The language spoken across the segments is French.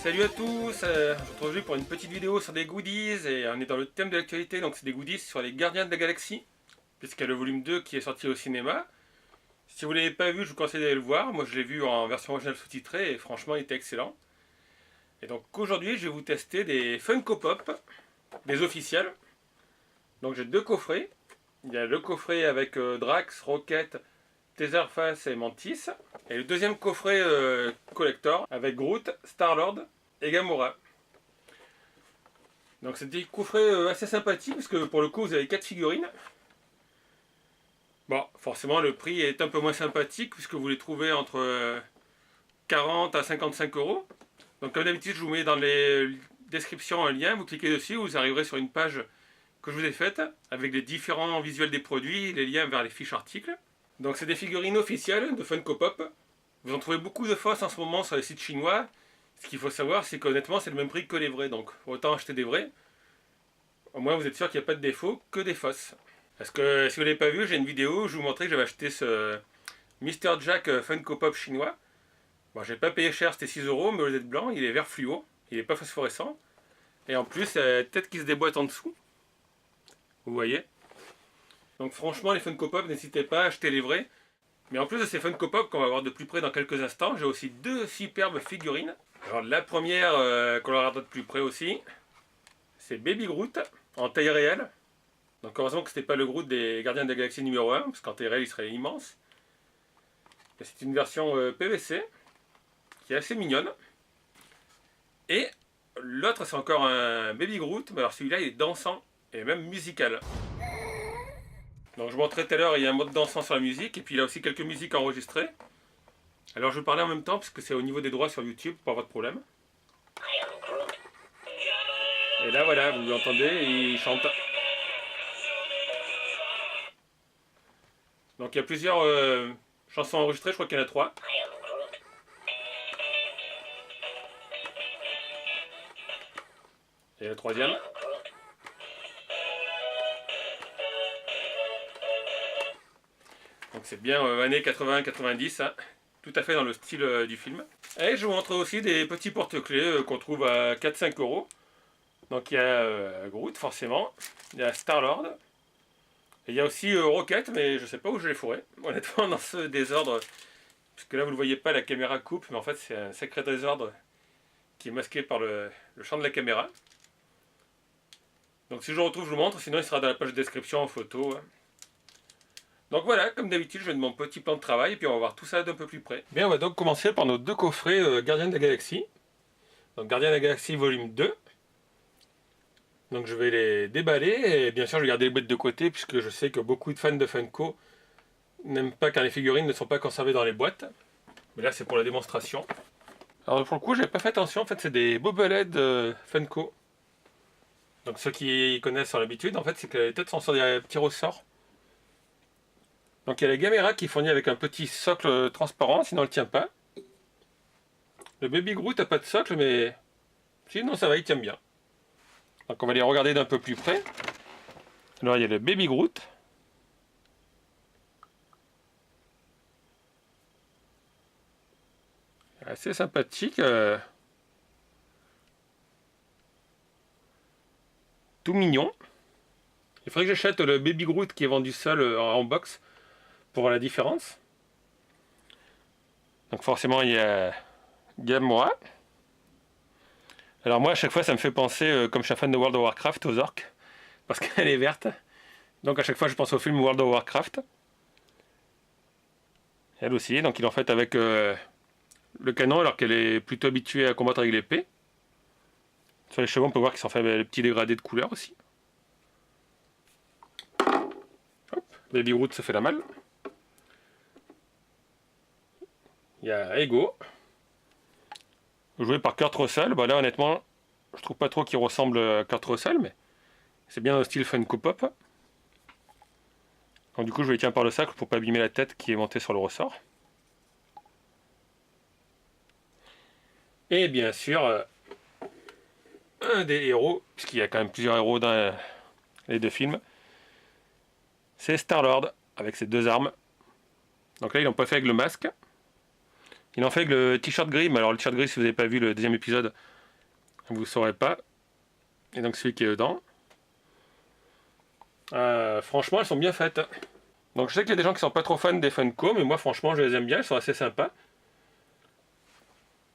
Salut à tous, je vous retrouve aujourd'hui pour une petite vidéo sur des goodies et on est dans le thème de l'actualité, donc c'est des goodies sur les Gardiens de la Galaxie, puisqu'il y a le volume 2 qui est sorti au cinéma. Si vous ne l'avez pas vu, je vous conseille d'aller le voir, moi je l'ai vu en version originale sous-titrée et franchement il était excellent. Et donc aujourd'hui je vais vous tester des Funko Pop, des officiels. Donc j'ai deux coffrets, il y a le coffret avec Drax, Rocket, Taserface et Mantis, et le deuxième coffret collector avec Groot, Star-Lord et Gamora. Donc c'est des coffrets assez sympathiques parce que pour le coup vous avez 4 figurines. Bon, forcément le prix est un peu moins sympathique puisque vous les trouvez entre 40 à 55 euros. Donc comme d'habitude je vous mets dans les descriptions un lien, vous cliquez dessus, vous arriverez sur une page que je vous ai faite avec les différents visuels des produits, les liens vers les fiches articles. Donc c'est des figurines officielles de Funko Pop. Vous en trouvez beaucoup de fausses en ce moment sur les sites chinois. Ce qu'il faut savoir, c'est qu'honnêtement, c'est le même prix que les vrais. Donc autant acheter des vrais. Au moins, vous êtes sûr qu'il n'y a pas de défaut, que des fausses. Parce que si vous ne l'avez pas vu, j'ai une vidéo où je vous montrais que j'avais acheté ce Mr. Jack Funko Pop chinois. Bon, j'ai pas payé cher, c'était 6 euros, mais au lieu d'être blanc, il est vert fluo. Il n'est pas phosphorescent. Et en plus, peut-être qu'il se déboîte en dessous. Vous voyez? Donc franchement, les Funko Pop, n'hésitez pas à acheter les vrais. Mais en plus de ces Funko Pop qu'on va voir de plus près dans quelques instants, j'ai aussi deux superbes figurines. Alors la première qu'on regarde de plus près aussi, c'est Baby Groot en taille réelle. Donc heureusement que c'était pas le Groot des Gardiens de la Galaxie numéro 1, parce qu'en taille réelle il serait immense. Et c'est une version PVC, qui est assez mignonne. Et l'autre c'est encore un Baby Groot, mais alors celui-là il est dansant et même musical. Donc je vous montrais tout à l'heure, il y a un mode dansant sur la musique, et puis il y a aussi quelques musiques enregistrées. Alors je vais parler en même temps, parce que c'est au niveau des droits sur YouTube, pas votre problème. Et là voilà, vous entendez, il chante. Donc il y a plusieurs chansons enregistrées, je crois qu'il y en a 3. Et la troisième. Donc c'est bien années 80-90, hein, tout à fait dans le style du film. Et je vous montre aussi des petits porte-clés qu'on trouve à 4-5 euros. Donc il y a Groot forcément, il y a Star-Lord, et il y a aussi Rocket, mais je sais pas où je l'ai fourré, honnêtement dans ce désordre, puisque là vous ne le voyez pas, la caméra coupe, mais en fait c'est un sacré désordre qui est masqué par le champ de la caméra. Donc si je le retrouve je vous montre, sinon il sera dans la page de description en photo. Donc voilà, comme d'habitude, je vais de mon petit plan de travail et puis on va voir tout ça d'un peu plus près. Bien, on va donc commencer par nos deux coffrets Gardiens de la Galaxie. Donc Gardiens de la Galaxie volume 2. Donc je vais les déballer et bien sûr je vais garder les boîtes de côté puisque je sais que beaucoup de fans de Funko n'aiment pas quand les figurines ne sont pas conservées dans les boîtes. Mais là c'est pour la démonstration. Alors pour le coup j'avais pas fait attention, en fait c'est des bobbleheads Funko. Donc ceux qui connaissent sur l'habitude, en fait c'est que les têtes sont sur des petits ressorts. Donc il y a la Gamera qui est fournie avec un petit socle transparent, sinon elle ne tient pas. Le Baby Groot n'a pas de socle, mais sinon ça va, il tient bien. Donc on va les regarder d'un peu plus près. Alors il y a le Baby Groot. Assez sympathique. Tout mignon. Il faudrait que j'achète le Baby Groot qui est vendu seul en box pour voir la différence. Donc forcément il y a Gamora. Alors moi à chaque fois ça me fait penser, comme je suis un fan de World of Warcraft, aux orques. Parce qu'elle est verte. Donc à chaque fois je pense au film World of Warcraft. Elle aussi, donc il est en fait avec le canon alors qu'elle est plutôt habituée à combattre avec l'épée. Sur les cheveux on peut voir qu'ils sont fait avec les petits dégradés de couleur aussi. Hop, Baby Groot se fait la malle. Il y a Ego, joué par Kurt Russell. Bah là honnêtement, je trouve pas trop qu'il ressemble à Kurt Russell, mais c'est bien au style Funko Pop. Donc du coup je le tiens par le sac pour pas abîmer la tête qui est montée sur le ressort. Et bien sûr, un des héros, puisqu'il y a quand même plusieurs héros dans les deux films, c'est Star-Lord avec ses deux armes. Donc là ils l'ont pas fait avec le masque. Il en fait avec le t-shirt gris, mais alors le t-shirt gris, si vous n'avez pas vu le deuxième épisode, vous ne saurez pas. Et donc celui qui est dedans. Franchement, elles sont bien faites. Donc je sais qu'il y a des gens qui sont pas trop fans des Funko, mais moi franchement je les aime bien, elles sont assez sympas.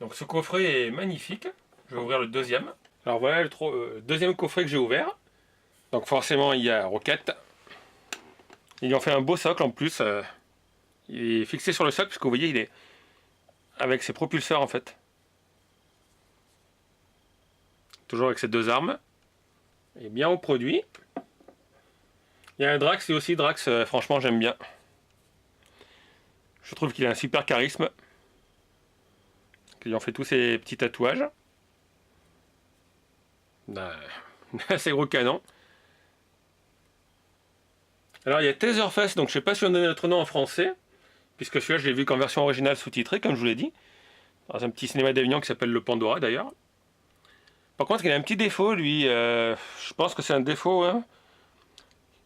Donc ce coffret est magnifique. Je vais ouvrir le deuxième. Alors voilà le deuxième coffret que j'ai ouvert. Donc forcément il y a Rocket. Ils ont fait un beau socle en plus. Il est fixé sur le socle parce que vous voyez il est avec ses propulseurs en fait. Toujours avec ses deux armes. Et bien au produit. Il y a un Drax et aussi Drax, franchement j'aime bien. Je trouve qu'il a un super charisme. Ils ont fait tous ces petits tatouages. Assez gros canon. Alors il y a Taserface, donc je sais pas si on donne notre nom en français, puisque celui-là je l'ai vu qu'en version originale sous-titrée, comme je vous l'ai dit, dans un petit cinéma d'Avignon qui s'appelle le Pandora d'ailleurs. Par contre il a un petit défaut lui, je pense que c'est un défaut. Hein.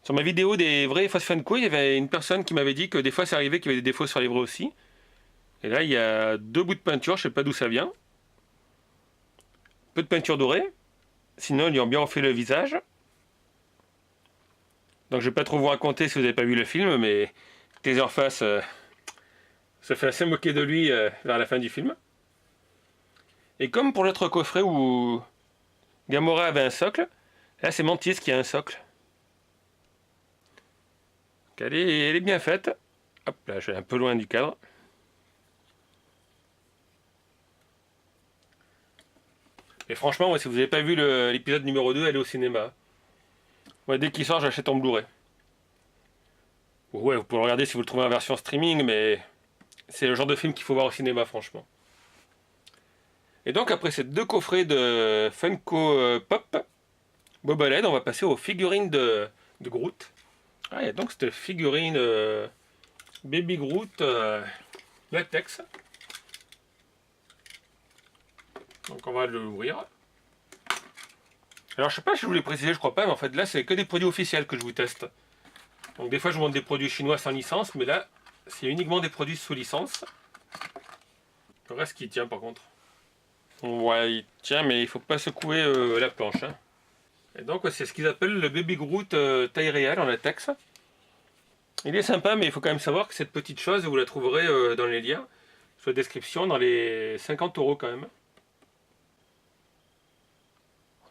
Sur ma vidéo des vrais Funko, il y avait une personne qui m'avait dit que des fois ça arrivait qu'il y avait des défauts sur les vrais aussi. Et là il y a deux bouts de peinture, je sais pas d'où ça vient. Peu de peinture dorée. Sinon ils lui ont bien refait le visage. Donc je vais pas trop vous raconter si vous n'avez pas vu le film, mais Taserface se fait assez moquer de lui vers la fin du film. Et comme pour l'autre coffret où Gamora avait un socle, là c'est Mantis qui a un socle. Donc elle est bien faite. Hop là, je suis un peu loin du cadre. Et franchement, ouais, si vous n'avez pas vu l'épisode numéro 2, allez au cinéma. Ouais, dès qu'il sort, j'achète en Blu-ray. Ouais, vous pouvez le regarder si vous le trouvez en version streaming, mais c'est le genre de film qu'il faut voir au cinéma, franchement. Et donc, après ces deux coffrets de Funko Pop Bobblehead, on va passer aux figurines de Groot. Ah, il y a donc cette figurine Baby Groot latex. Donc, on va l'ouvrir. Alors, je sais pas si je vous l'ai précisé, je crois pas, mais en fait, là, c'est que des produits officiels que je vous teste. Donc, des fois, je vous montre des produits chinois sans licence, mais là, c'est uniquement des produits sous licence. Le reste qui tient, par contre. Ouais, il tient, mais il faut pas secouer la planche. Hein. Et donc, c'est ce qu'ils appellent le Baby Groot taille réelle en latex. Il est sympa, mais il faut quand même savoir que cette petite chose, vous la trouverez dans les liens, sur la description, dans les 50 € quand même.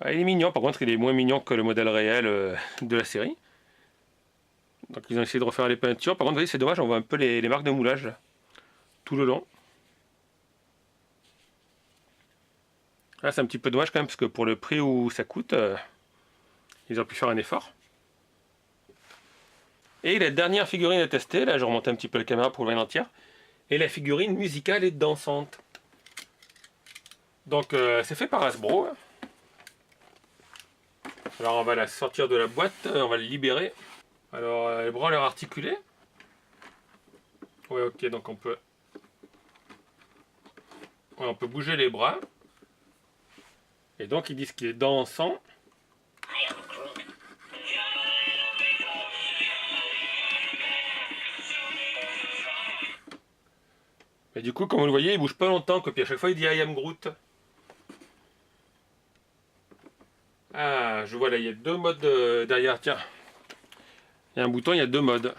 Ouais, il est mignon, par contre, il est moins mignon que le modèle réel de la série. Donc, ils ont essayé de refaire les peintures. Par contre, vous voyez, c'est dommage, on voit un peu les marques de moulage là, tout le long. Là, c'est un petit peu dommage quand même, parce que pour le prix où ça coûte, ils ont pu faire un effort. Et la dernière figurine à tester, là je remonte un petit peu la caméra pour le voir entière, et la figurine musicale et dansante. Donc c'est fait par Hasbro. Alors on va la sortir de la boîte, on va la libérer. Alors les bras ont l'air articulés. Ouais, ok, donc on peut bouger les bras. Et donc ils disent qu'il est dansant. Et du coup, comme vous le voyez, il bouge pas longtemps, puis à chaque fois il dit I am Groot. Ah, je vois là, il y a deux modes derrière, tiens. Il y a un bouton, il y a deux modes.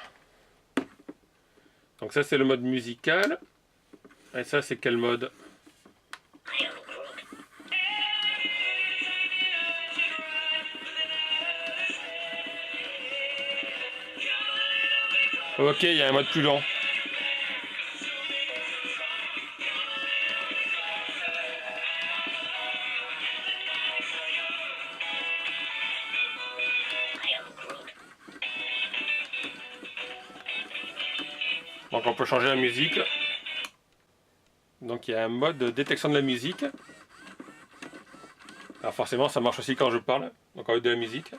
Donc ça c'est le mode musical. Et ça c'est quel mode? Ok, il y a un mode plus lent. Donc on peut changer la musique. Donc il y a un mode de détection de la musique. Alors forcément ça marche aussi quand je parle. Donc avec de la musique.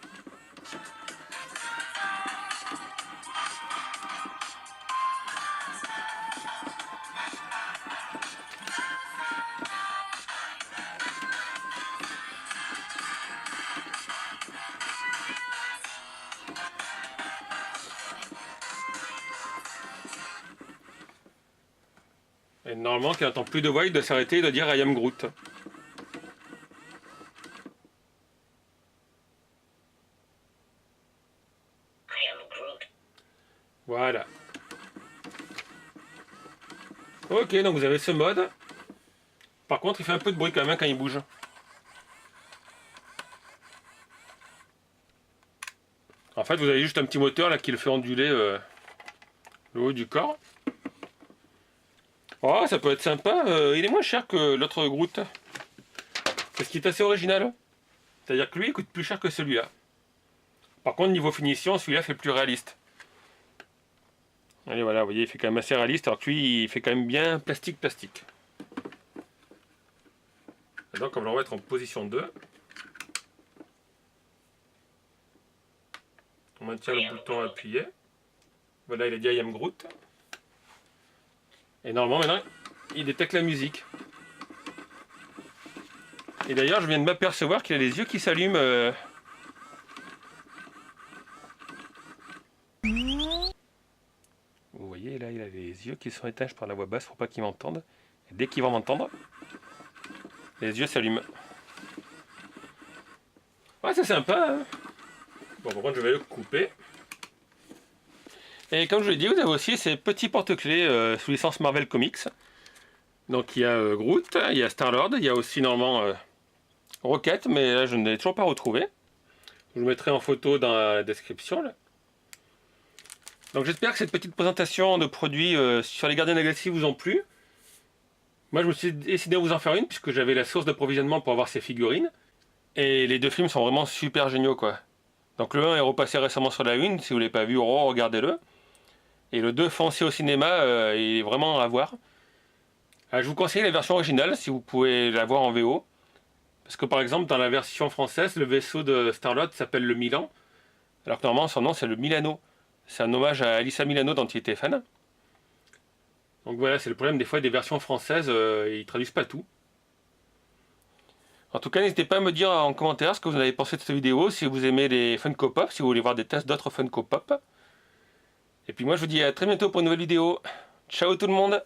Et normalement, quand il n'entend plus de voix, il doit s'arrêter et de dire I am Groot. Ok, donc vous avez ce mode. Par contre, il fait un peu de bruit quand même quand il bouge. En fait, vous avez juste un petit moteur là qui le fait onduler le haut du corps. Oh, ça peut être sympa. Il est moins cher que l'autre Groot. C'est ce qui est assez original. C'est-à-dire que lui, il coûte plus cher que celui-là. Par contre, niveau finition, celui-là fait plus réaliste. Allez, voilà, vous voyez, il fait quand même assez réaliste, alors que lui, il fait quand même bien plastique. Et donc, on va le remettre en position 2. On maintient le bouton appuyé. Voilà, il a dit I am Groot. Et normalement, maintenant, il détecte la musique. Et d'ailleurs, je viens de m'apercevoir qu'il a les yeux qui s'allument. Vous voyez, là, il a les yeux qui sont éteints par la voix basse pour pas qu'il m'entende. Et dès qu'il va m'entendre, les yeux s'allument. Ouais, c'est sympa, hein. Bon, par contre, je vais le couper. Et comme je l'ai dit, vous avez aussi ces petits porte-clés sous licence Marvel Comics. Donc il y a Groot, il y a Star-Lord, il y a aussi normalement Rocket, mais là je ne l'ai toujours pas retrouvé. Je vous mettrai en photo dans la description. Là. Donc j'espère que cette petite présentation de produits sur les Gardiens de la Galaxie vous ont plu. Moi je me suis décidé à vous en faire une puisque j'avais la source d'approvisionnement pour avoir ces figurines. Et les deux films sont vraiment super géniaux quoi. Donc le 1 est repassé récemment sur la 1, si vous ne l'avez pas vu, regardez-le. Et le 2, foncez au cinéma, il est vraiment à voir. Je vous conseille la version originale si vous pouvez la voir en VO. Parce que par exemple dans la version française, le vaisseau de Star-Lord s'appelle le Milan. Alors que normalement son nom c'est le Milano. C'est un hommage à Alyssa Milano dont il était fan. Donc voilà, c'est le problème des fois des versions françaises, ils traduisent pas tout. En tout cas, n'hésitez pas à me dire en commentaire ce que vous en avez pensé de cette vidéo, si vous aimez les Funko Pop, si vous voulez voir des tests d'autres Funko Pop. Et puis moi je vous dis à très bientôt pour une nouvelle vidéo. Ciao tout le monde!